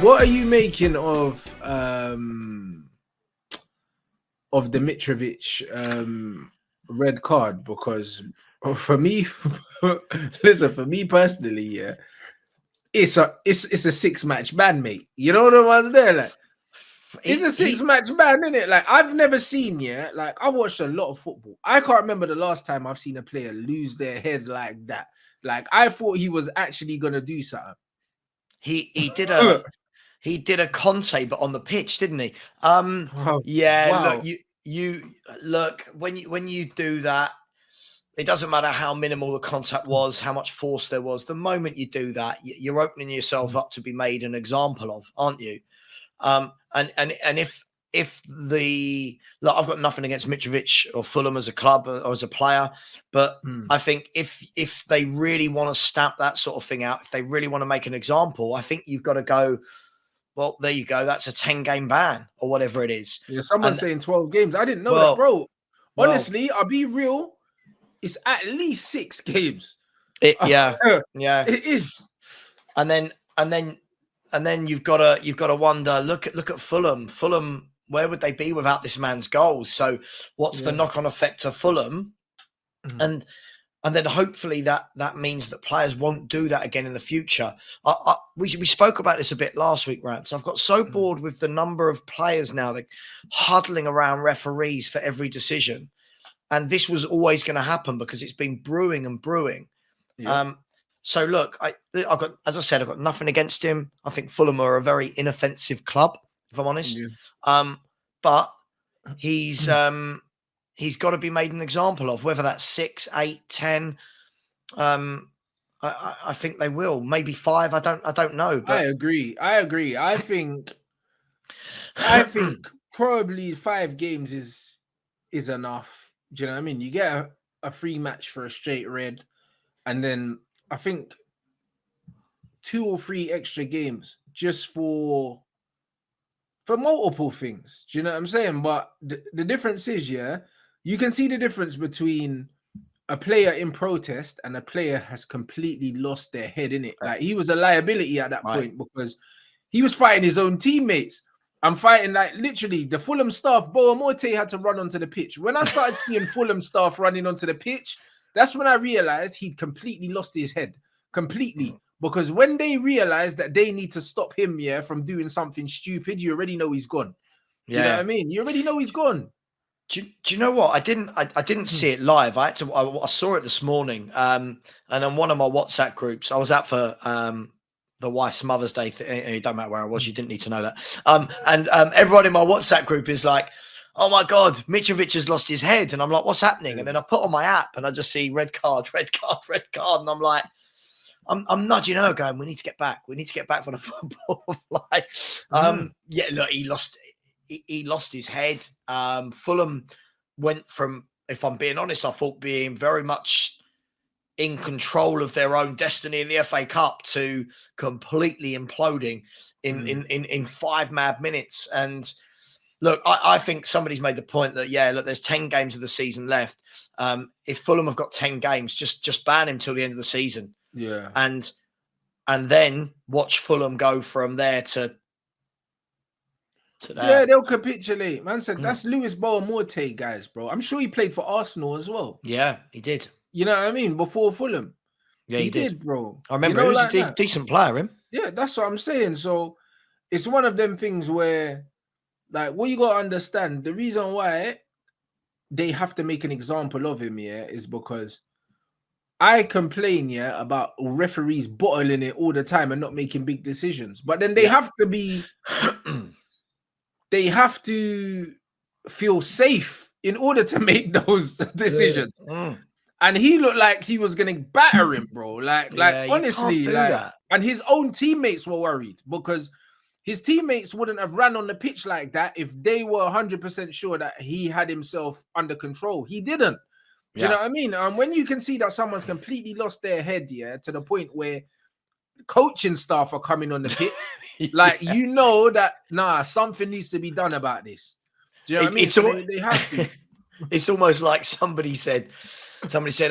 What are you making of the Mitrovic red card? Because for me, listen, for me personally, yeah, it's a 6-match ban, mate. You know the ones there, like it's a 6-match ban, isn't it? Like I've never seen, yeah, like I've watched a lot of football. I can't remember the last time I've seen a player lose their head like that. Like I thought he was actually gonna do something. He did a Conte, but on the pitch, didn't he? Yeah. Wow. Look, you look when you do that, it doesn't matter how minimal the contact was, how much force there was. The moment you do that, you're opening yourself up to be made an example of, aren't you? And if the look, I've got nothing against Mitrovic or Fulham as a club or as a player, but I think if they really want to stamp that sort of thing out, if they really want to make an example, I think you've got to go, well, there you go. That's a 10-game ban or whatever it is. Yeah, someone's saying 12 games. I didn't know that, bro. Honestly, I'll be real. It's at least 6 games. Yeah, it is. And then you've got to wonder. Look at Fulham. Fulham, where would they be without this man's goals? So, what's the knock-on effect to Fulham? And then hopefully that means that players won't do that again in the future. We spoke about this a bit last week, Rants. I've got so bored with the number of players now that huddling around referees for every decision. And this was always going to happen because it's been brewing and brewing. Yeah. So look, I've got, as I said, I've got nothing against him. I think Fulham are a very inoffensive club, if I'm honest. Yeah. But he's got to be made an example of, whether that's 6, 8, 10. I think they will. Maybe 5. I don't know. But I agree. I think probably 5 games is enough. Do you know what I mean? You get a free match for a straight red, and then I think 2 or 3 extra games just for multiple things. Do you know what I'm saying? But the difference is, yeah, you can see the difference between a player in protest and a player has completely lost their head in it. Like he was a liability at that point because he was fighting his own teammates. I'm fighting, like, literally the Fulham staff. Boamorte had to run onto the pitch. When I started seeing Fulham staff running onto the pitch, that's when I realized he'd completely lost his head. Completely. Because when they realized that they need to stop him, yeah, from doing something stupid, you already know he's gone. Do you know what I mean? You already know he's gone. Do you know what? I didn't see it live. I saw it this morning. And on one of my WhatsApp groups, I was out for the wife's Mother's Day. It don't matter where I was. You didn't need to know that. And everyone in my WhatsApp group is like, "Oh my God, Mitrovic has lost his head." And I'm like, "What's happening?" And then I put on my app and I just see red card, red card, red card. And I'm like, I'm nudging her, going, "We need to get back. We need to get back for the football." Yeah, look, he lost his head. Fulham went from, if I'm being honest, I thought being very much in control of their own destiny in the FA Cup to completely imploding in 5 mad minutes. And look, I think somebody's made the point that, yeah, look, there's 10 games of the season left. If Fulham have got 10 games, just ban him till the end of the season. Yeah. And then watch Fulham go from there to that. Yeah, they'll capitulate. Man said that's Luis Boamorte, guys, bro. I'm sure he played for Arsenal as well. Yeah, he did. You know what I mean? Before Fulham. Yeah, he did, bro. I remember, he was a decent player, him. Yeah, that's what I'm saying. So it's one of them things where, like, what you got to understand, the reason why they have to make an example of him, yeah, is because I complain, yeah, about referees bottling it all the time and not making big decisions. But then they have to be, they have to feel safe in order to make those decisions. And he looked like he was gonna batter him, bro. Like honestly, like, and his own teammates were worried because his teammates wouldn't have ran on the pitch like that if they were 100% sure that he had himself under control. He didn't. Do you know what I mean? When you can see that someone's completely lost their head, yeah, to the point where coaching staff are coming on the pitch, like, you know that something needs to be done about this. Do you know what I mean? They have to. It's almost like somebody said,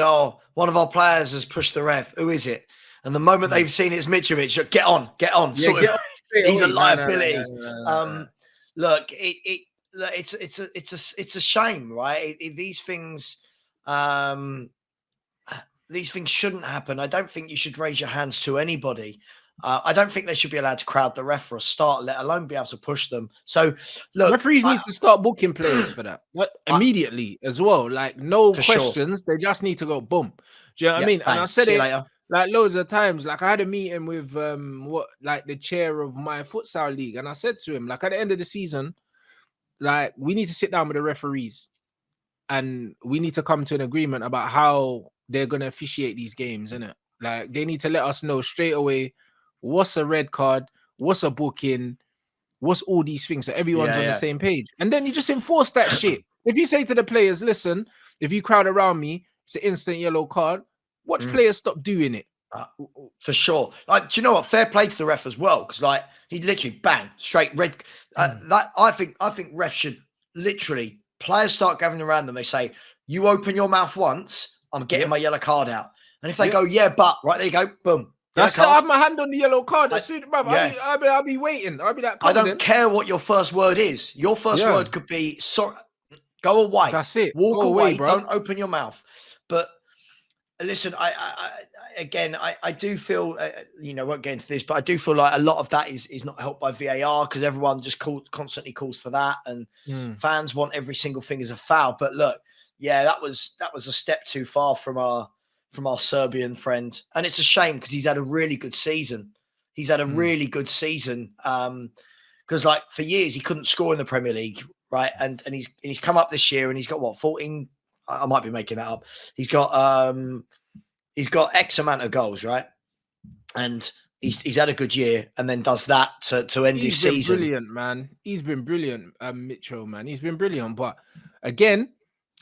"Oh, one of our players has pushed the ref. Who is it?" And the moment they've seen it's Mitrovic, get on. Yeah, He's a No, liability. no. Look, it's a shame, right? These things shouldn't happen. I don't think you should raise your hands to anybody. I don't think they should be allowed to crowd the ref for a start, let alone be able to push them. So, look, referees need to start booking players for that immediately as well. Like, no questions. Sure. They just need to go boom. Do you know what I mean? Bang. And I said See it you later. like loads of times. Like, I had a meeting with the chair of my futsal league, and I said to him, like, at the end of the season, like, we need to sit down with the referees and we need to come to an agreement about how they're going to officiate these games, innit? Like, they need to let us know straight away what's a red card, what's a booking, what's all these things, so everyone's on the same page. And then you just enforce that shit. If you say to the players, listen, if you crowd around me, it's an instant yellow card, watch players stop doing it. For sure. Like, do you know what? Fair play to the ref as well, because like he literally bang straight red. That I think refs should literally, players start gathering around them. They say, "You open your mouth once, I'm getting my yellow card out." And if they go, "Yeah, but," right there you go, boom. That's it. I have my hand on the yellow card. I'll be waiting. I'll be like, I don't care what your first word is. Your first word could be sorry. Go away. That's it. Walk Go away. bro. Don't open your mouth. But listen, I do feel, won't get into this, but I do feel like a lot of that is not helped by VAR, because everyone just constantly calls for that, and fans want every single thing as a foul. But look, that was a step too far from our Serbian friend, and it's a shame because he's had a really good season. Really good season, because like for years he couldn't score in the Premier League, right? And he's come up this year and he's got what, 14? I might be making that up. He's got X amount of goals, right? And he's had a good year, and then does that to end his season. Brilliant, man. He's been brilliant, Mitchell, man. He's been brilliant. But again,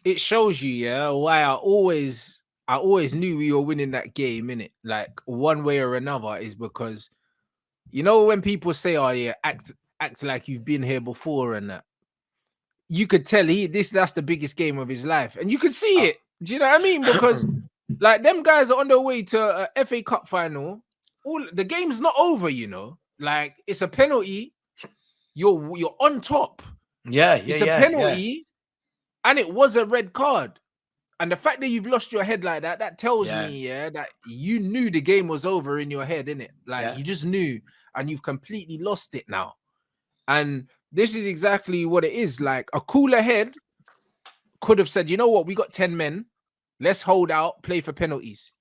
it shows you, why I always knew we were winning that game, innit? Like, one way or another, is because, when people say, "Oh yeah, act like you've been here before," and that, you could tell that's the biggest game of his life, and you could see it. Do you know what I mean? Because like, them guys are on their way to a FA Cup final. All the game's not over, Like, it's a penalty. You're on top. It's a penalty, and it was a red card. And the fact that you've lost your head like that tells me, that you knew the game was over in your head, innit? Like, you just knew, and you've completely lost it now. And this is exactly what it is. Like, a cooler head could have said, you know what, we got 10 men. Let's hold out, play for penalties.